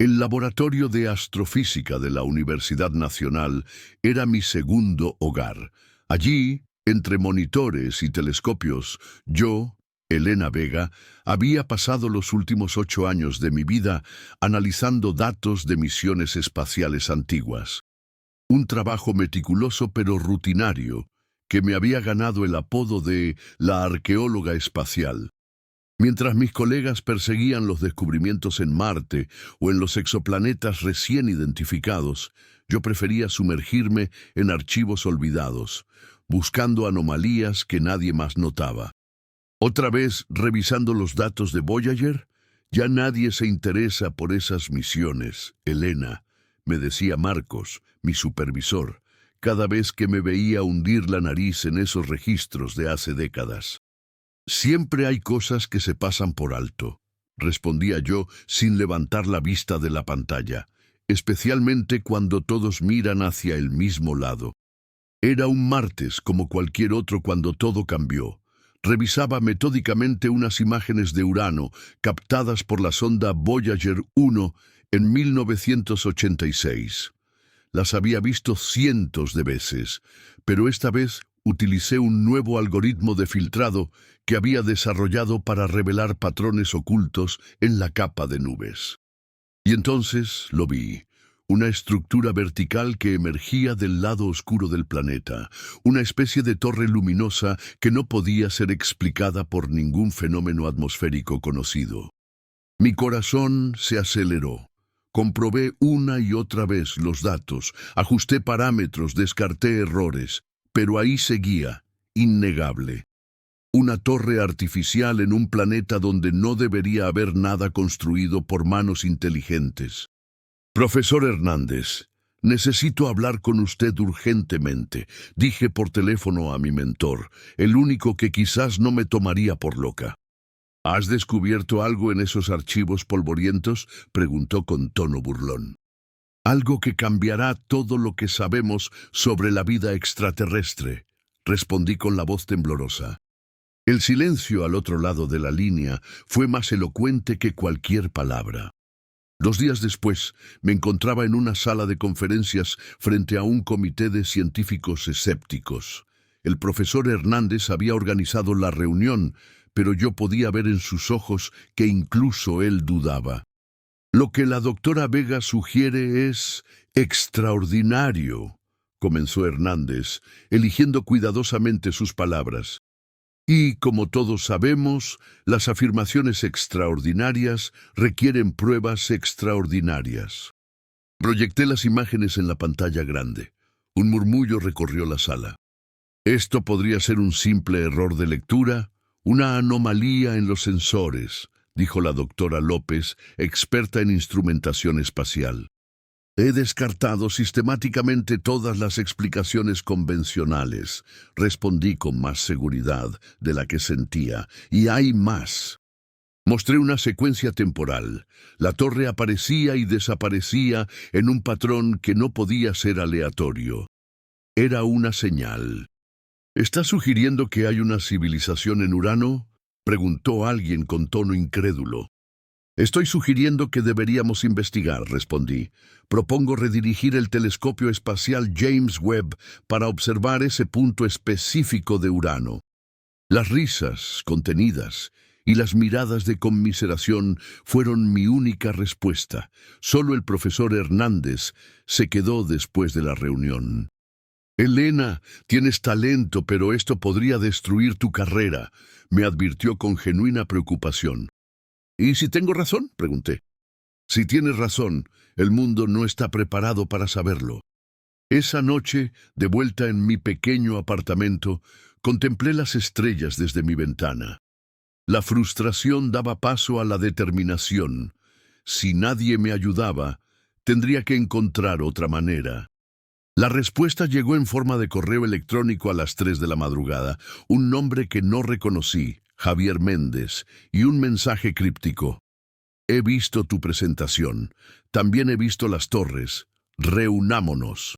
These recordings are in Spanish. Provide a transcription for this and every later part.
El laboratorio de astrofísica de la Universidad Nacional era mi segundo hogar. Allí, entre monitores y telescopios, yo, Elena Vega, había pasado los últimos 8 años de mi vida analizando datos de misiones espaciales antiguas. Un trabajo meticuloso pero rutinario que me había ganado el apodo de la arqueóloga espacial. Mientras mis colegas perseguían los descubrimientos en Marte o en los exoplanetas recién identificados, yo prefería sumergirme en archivos olvidados, buscando anomalías que nadie más notaba. Otra vez, revisando los datos de Voyager, ya nadie se interesa por esas misiones, Elena, me decía Marcos, mi supervisor, cada vez que me veía hundir la nariz en esos registros de hace décadas. Siempre hay cosas que se pasan por alto, respondía yo sin levantar la vista de la pantalla, especialmente cuando todos miran hacia el mismo lado. Era un martes como cualquier otro cuando todo cambió. Revisaba metódicamente unas imágenes de Urano captadas por la sonda Voyager 1 en 1986. Las había visto cientos de veces, pero esta vez utilicé un nuevo algoritmo de filtrado que había desarrollado para revelar patrones ocultos en la capa de nubes. Y entonces lo vi. Una estructura vertical que emergía del lado oscuro del planeta, una especie de torre luminosa que no podía ser explicada por ningún fenómeno atmosférico conocido. Mi corazón se aceleró. Comprobé una y otra vez los datos, ajusté parámetros, descarté errores, pero ahí seguía, innegable. Una torre artificial en un planeta donde no debería haber nada construido por manos inteligentes. Profesor Hernández, necesito hablar con usted urgentemente, dije por teléfono a mi mentor, el único que quizás no me tomaría por loca. ¿Has descubierto algo en esos archivos polvorientos?, preguntó con tono burlón. Algo que cambiará todo lo que sabemos sobre la vida extraterrestre, respondí con la voz temblorosa. El silencio al otro lado de la línea fue más elocuente que cualquier palabra. 2 días después, me encontraba en una sala de conferencias frente a un comité de científicos escépticos. El profesor Hernández había organizado la reunión, pero yo podía ver en sus ojos que incluso él dudaba. Lo que la doctora Vega sugiere es extraordinario, comenzó Hernández, eligiendo cuidadosamente sus palabras. Y, como todos sabemos, las afirmaciones extraordinarias requieren pruebas extraordinarias. Proyecté las imágenes en la pantalla grande. Un murmullo recorrió la sala. Esto podría ser un simple error de lectura, una anomalía en los sensores, dijo la doctora López, experta en instrumentación espacial. He descartado sistemáticamente todas las explicaciones convencionales, respondí con más seguridad de la que sentía, y hay más. Mostré una secuencia temporal. La torre aparecía y desaparecía en un patrón que no podía ser aleatorio. Era una señal. ¿Está sugiriendo que hay una civilización en Urano?, preguntó alguien con tono incrédulo. Estoy sugiriendo que deberíamos investigar, respondí. Propongo redirigir el telescopio espacial James Webb para observar ese punto específico de Urano. Las risas contenidas y las miradas de conmiseración fueron mi única respuesta. Solo el profesor Hernández se quedó después de la reunión. Elena, tienes talento, pero esto podría destruir tu carrera, me advirtió con genuina preocupación. ¿Y si tengo razón?, pregunté. Si tienes razón, el mundo no está preparado para saberlo. Esa noche, de vuelta en mi pequeño apartamento, contemplé las estrellas desde mi ventana. La frustración daba paso a la determinación. Si nadie me ayudaba, tendría que encontrar otra manera. La respuesta llegó en forma de correo electrónico a las 3 de la madrugada, un nombre que no reconocí, Javier Méndez, y un mensaje críptico. He visto tu presentación. También he visto las torres. Reunámonos.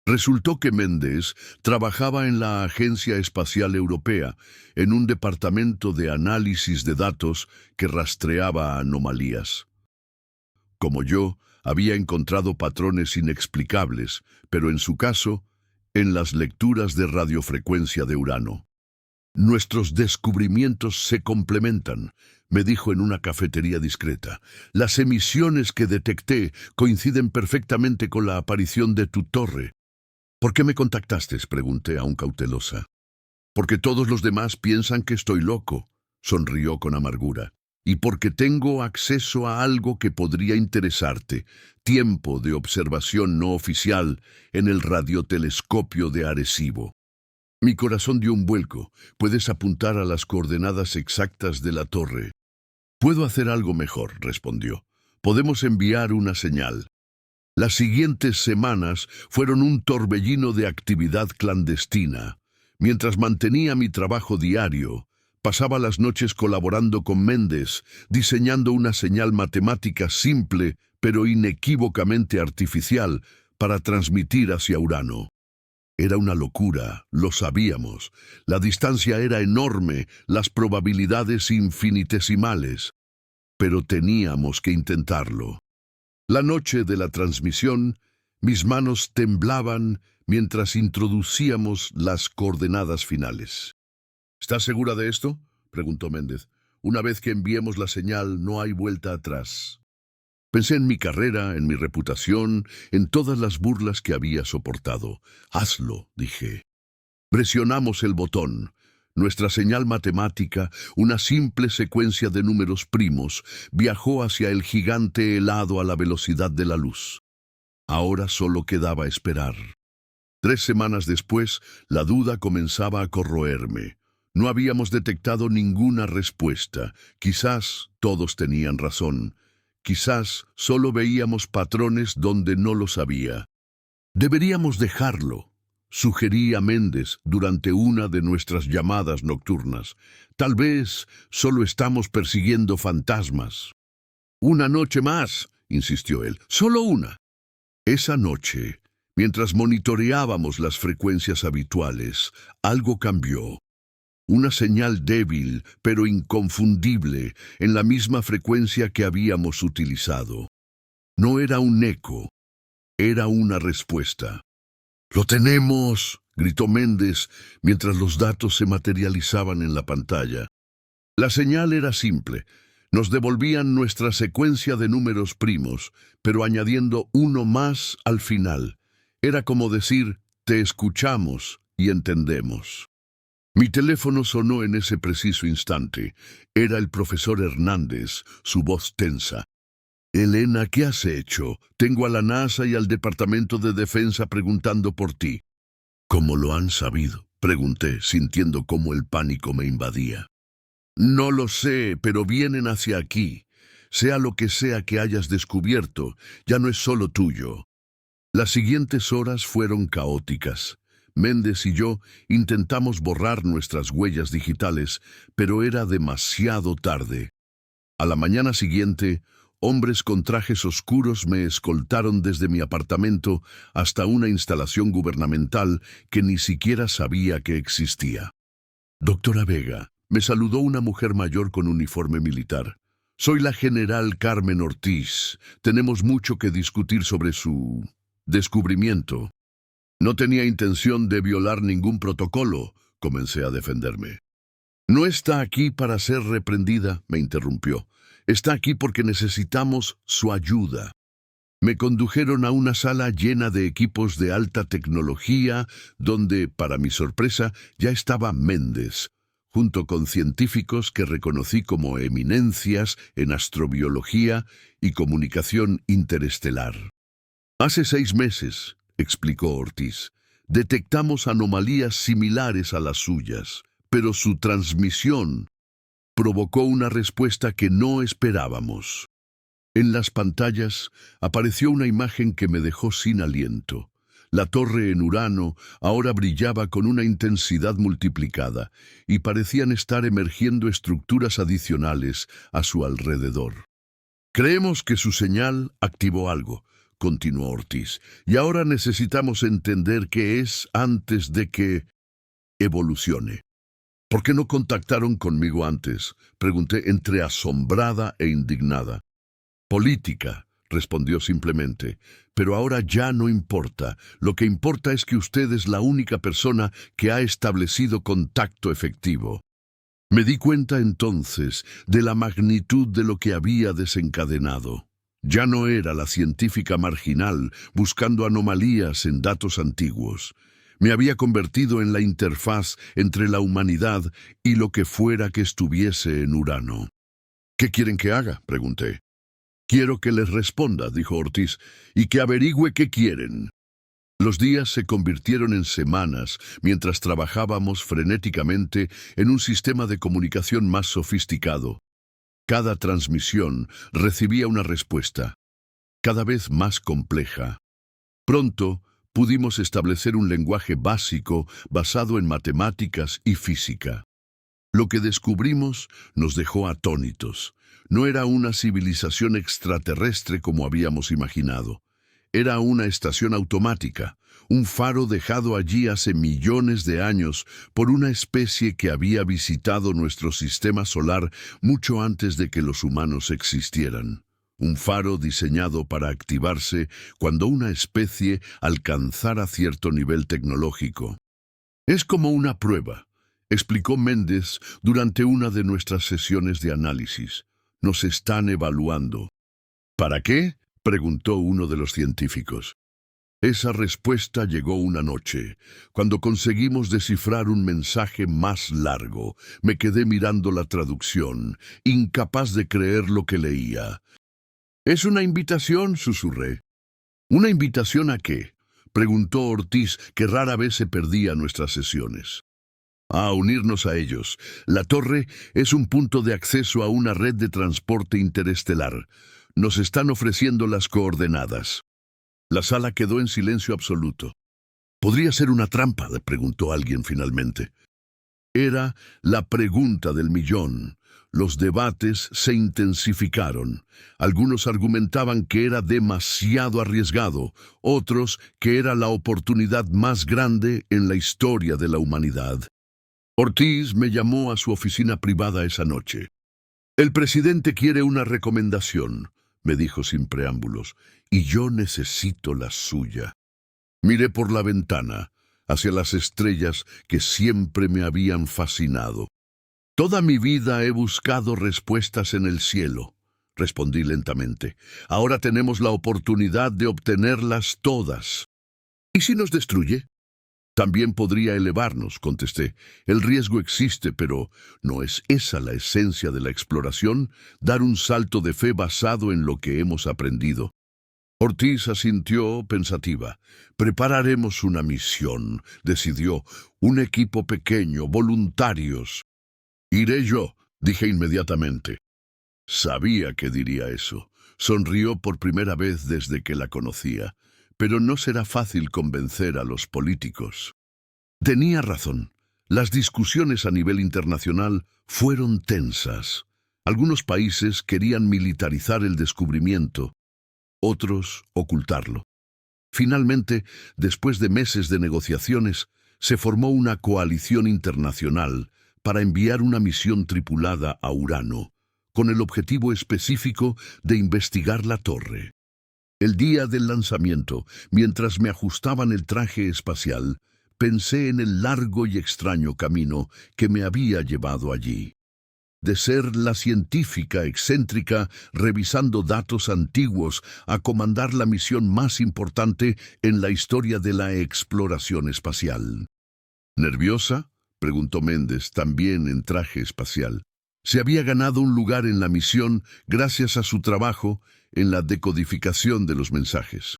Resultó que Méndez trabajaba en la Agencia Espacial Europea, en un departamento de análisis de datos que rastreaba anomalías. como yo, había encontrado patrones inexplicables, pero en su caso, en las lecturas de radiofrecuencia de Urano. Nuestros descubrimientos se complementan, me dijo en una cafetería discreta. Las emisiones que detecté coinciden perfectamente con la aparición de tu torre. ¿Por qué me contactaste?, pregunté aún cautelosa. Porque todos los demás piensan que estoy loco, sonrió con amargura. Y porque tengo acceso a algo que podría interesarte, tiempo de observación no oficial en el radiotelescopio de Arecibo. Mi corazón dio un vuelco. Puedes apuntar a las coordenadas exactas de la torre. Puedo hacer algo mejor, respondió. Podemos enviar una señal. Las siguientes semanas fueron un torbellino de actividad clandestina. Mientras mantenía mi trabajo diario, pasaba las noches colaborando con Méndez, diseñando una señal matemática simple, pero inequívocamente artificial, para transmitir hacia Urano. Era una locura, lo sabíamos. La distancia era enorme, las probabilidades infinitesimales. Pero teníamos que intentarlo. La noche de la transmisión, mis manos temblaban mientras introducíamos las coordenadas finales. ¿Estás segura de esto?, preguntó Méndez. Una vez que enviemos la señal, no hay vuelta atrás. Pensé en mi carrera, en mi reputación, en todas las burlas que había soportado. Hazlo, dije. Presionamos el botón. Nuestra señal matemática, una simple secuencia de números primos, viajó hacia el gigante helado a la velocidad de la luz. Ahora solo quedaba esperar. 3 semanas después, la duda comenzaba a corroerme. No habíamos detectado ninguna respuesta. Quizás todos tenían razón. Quizás solo veíamos patrones donde no los había. Deberíamos dejarlo, sugerí a Méndez durante una de nuestras llamadas nocturnas. Tal vez solo estamos persiguiendo fantasmas. Una noche más, insistió él, solo una. Esa noche, mientras monitoreábamos las frecuencias habituales, algo cambió. Una señal débil, pero inconfundible, en la misma frecuencia que habíamos utilizado. No era un eco, era una respuesta. ¡Lo tenemos!, gritó Méndez, mientras los datos se materializaban en la pantalla. La señal era simple. Nos devolvían nuestra secuencia de números primos, pero añadiendo uno más al final. Era como decir, te escuchamos y entendemos. Mi teléfono sonó en ese preciso instante. Era el profesor Hernández, su voz tensa. «Elena, ¿qué has hecho? Tengo a la NASA y al Departamento de Defensa preguntando por ti». «¿Cómo lo han sabido?», pregunté, sintiendo cómo el pánico me invadía. «No lo sé, pero vienen hacia aquí. Sea lo que sea que hayas descubierto, ya no es solo tuyo». Las siguientes horas fueron caóticas. Méndez y yo intentamos borrar nuestras huellas digitales, pero era demasiado tarde. A la mañana siguiente, hombres con trajes oscuros me escoltaron desde mi apartamento hasta una instalación gubernamental que ni siquiera sabía que existía. «Doctora Vega», me saludó una mujer mayor con uniforme militar. «Soy la general Carmen Ortiz. Tenemos mucho que discutir sobre su descubrimiento». «No tenía intención de violar ningún protocolo», comencé a defenderme. «No está aquí para ser reprendida», me interrumpió. «Está aquí porque necesitamos su ayuda». Me condujeron a una sala llena de equipos de alta tecnología, donde, para mi sorpresa, ya estaba Méndez, junto con científicos que reconocí como eminencias en astrobiología y comunicación interestelar. «Hace 6 meses», explicó Ortiz, «detectamos anomalías similares a las suyas, pero su transmisión provocó una respuesta que no esperábamos». En las pantallas apareció una imagen que me dejó sin aliento. La torre en Urano ahora brillaba con una intensidad multiplicada y parecían estar emergiendo estructuras adicionales a su alrededor. «Creemos que su señal activó algo», continuó Ortiz, «y ahora necesitamos entender qué es antes de que evolucione». «¿Por qué no contactaron conmigo antes?», pregunté entre asombrada e indignada. «Política», respondió simplemente. Pero ahora ya no importa. Lo que importa es que usted es la única persona que ha establecido contacto efectivo. Me di cuenta entonces de la magnitud de lo que había desencadenado. Ya no era la científica marginal buscando anomalías en datos antiguos. Me había convertido en la interfaz entre la humanidad y lo que fuera que estuviese en Urano. ¿Qué quieren que haga?, pregunté. Quiero que les responda, dijo Ortiz, y que averigüe qué quieren. Los días se convirtieron en semanas mientras trabajábamos frenéticamente en un sistema de comunicación más sofisticado. Cada transmisión recibía una respuesta, cada vez más compleja. Pronto pudimos establecer un lenguaje básico basado en matemáticas y física. Lo que descubrimos nos dejó atónitos. No era una civilización extraterrestre como habíamos imaginado. Era una estación automática, un faro dejado allí hace millones de años por una especie que había visitado nuestro sistema solar mucho antes de que los humanos existieran. Un faro diseñado para activarse cuando una especie alcanzara cierto nivel tecnológico. Es como una prueba, explicó Méndez durante una de nuestras sesiones de análisis. Nos están evaluando. ¿Para qué?, preguntó uno de los científicos. Esa respuesta llegó una noche, cuando conseguimos descifrar un mensaje más largo. Me quedé mirando la traducción, incapaz de creer lo que leía. «¿Es una invitación?», susurré. «¿Una invitación a qué?», preguntó Ortiz, que rara vez se perdía nuestras sesiones. «A unirnos a ellos. La torre es un punto de acceso a una red de transporte interestelar. Nos están ofreciendo las coordenadas». La sala quedó en silencio absoluto. «¿Podría ser una trampa?», le preguntó alguien finalmente. Era la pregunta del millón. Los debates se intensificaron. Algunos argumentaban que era demasiado arriesgado, otros que era la oportunidad más grande en la historia de la humanidad. Ortiz me llamó a su oficina privada esa noche. «El presidente quiere una recomendación», me dijo sin preámbulos, «y yo necesito la suya». Miré por la ventana, hacia las estrellas que siempre me habían fascinado. «Toda mi vida he buscado respuestas en el cielo», respondí lentamente. «Ahora tenemos la oportunidad de obtenerlas todas». «¿Y si nos destruye?». «También podría elevarnos», contesté. «El riesgo existe, pero ¿no es esa la esencia de la exploración? Dar un salto de fe basado en lo que hemos aprendido». Ortiz asintió pensativa. «Prepararemos una misión», decidió. «Un equipo pequeño, voluntarios». «Iré yo», dije inmediatamente. Sabía que diría eso. Sonrió por primera vez desde que la conocía. Pero no será fácil convencer a los políticos. Tenía razón. Las discusiones a nivel internacional fueron tensas. Algunos países querían militarizar el descubrimiento, otros ocultarlo. Finalmente, después de meses de negociaciones, se formó una coalición internacional para enviar una misión tripulada a Urano, con el objetivo específico de investigar la torre. El día del lanzamiento, mientras me ajustaban el traje espacial, pensé en el largo y extraño camino que me había llevado allí. De ser la científica excéntrica revisando datos antiguos a comandar la misión más importante en la historia de la exploración espacial. ¿Nerviosa?, preguntó Méndez, también en traje espacial. Se había ganado un lugar en la misión gracias a su trabajo en la decodificación de los mensajes.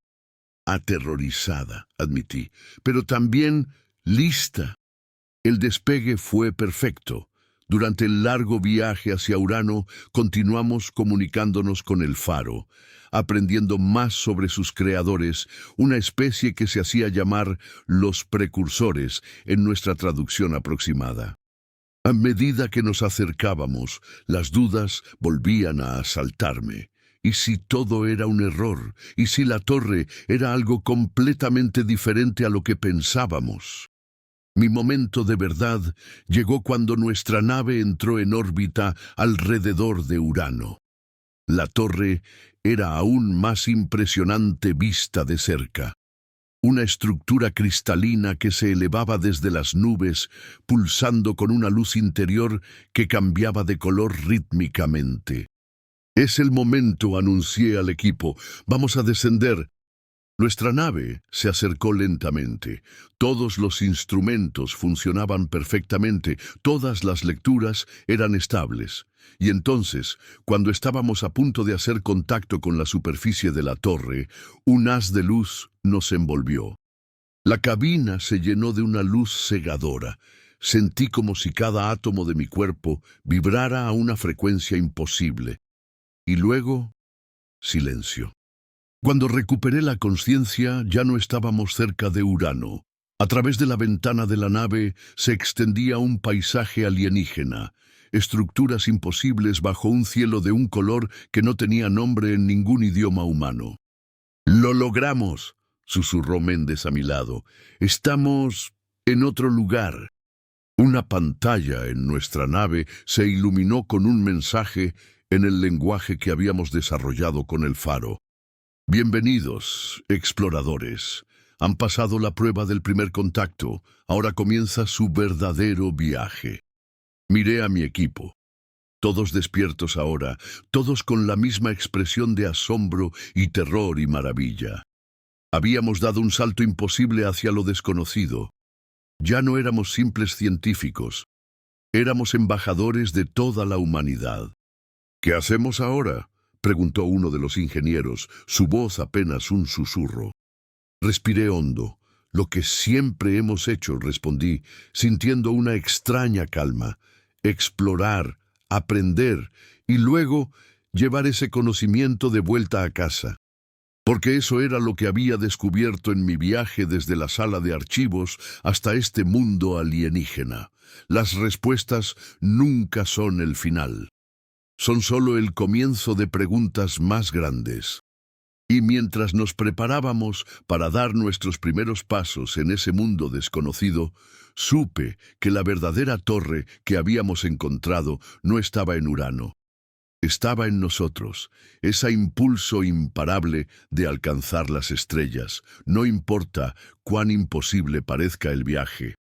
Aterrorizada, admití, pero también lista. El despegue fue perfecto. Durante el largo viaje hacia Urano, continuamos comunicándonos con el faro, aprendiendo más sobre sus creadores, una especie que se hacía llamar los precursores en nuestra traducción aproximada. A medida que nos acercábamos, las dudas volvían a asaltarme. ¿Y si todo era un error? ¿Y si la torre era algo completamente diferente a lo que pensábamos? Mi momento de verdad llegó cuando nuestra nave entró en órbita alrededor de Urano. La torre era aún más impresionante vista de cerca. Una estructura cristalina que se elevaba desde las nubes, pulsando con una luz interior que cambiaba de color rítmicamente. «Es el momento», anuncié al equipo. «Vamos a descender». Nuestra nave se acercó lentamente. Todos los instrumentos funcionaban perfectamente, todas las lecturas eran estables. Y entonces, cuando estábamos a punto de hacer contacto con la superficie de la torre, un haz de luz nos envolvió. La cabina se llenó de una luz cegadora. Sentí como si cada átomo de mi cuerpo vibrara a una frecuencia imposible. Y luego, silencio. Cuando recuperé la conciencia, ya no estábamos cerca de Urano. A través de la ventana de la nave se extendía un paisaje alienígena, estructuras imposibles bajo un cielo de un color que no tenía nombre en ningún idioma humano. «Lo logramos», susurró Méndez a mi lado. «Estamos en otro lugar». Una pantalla en nuestra nave se iluminó con un mensaje en el lenguaje que habíamos desarrollado con el faro. «Bienvenidos, exploradores. Han pasado la prueba del primer contacto. Ahora comienza su verdadero viaje». Miré a mi equipo. Todos despiertos ahora, todos con la misma expresión de asombro y terror y maravilla. Habíamos dado un salto imposible hacia lo desconocido. Ya no éramos simples científicos. Éramos embajadores de toda la humanidad. «¿Qué hacemos ahora?», preguntó uno de los ingenieros, su voz apenas un susurro. Respiré hondo. «Lo que siempre hemos hecho», respondí, sintiendo una extraña calma. «Explorar, aprender y luego llevar ese conocimiento de vuelta a casa». Porque eso era lo que había descubierto en mi viaje desde la sala de archivos hasta este mundo alienígena. Las respuestas nunca son el final. Son solo el comienzo de preguntas más grandes. Y mientras nos preparábamos para dar nuestros primeros pasos en ese mundo desconocido, supe que la verdadera torre que habíamos encontrado no estaba en Urano. Estaba en nosotros, ese impulso imparable de alcanzar las estrellas, no importa cuán imposible parezca el viaje.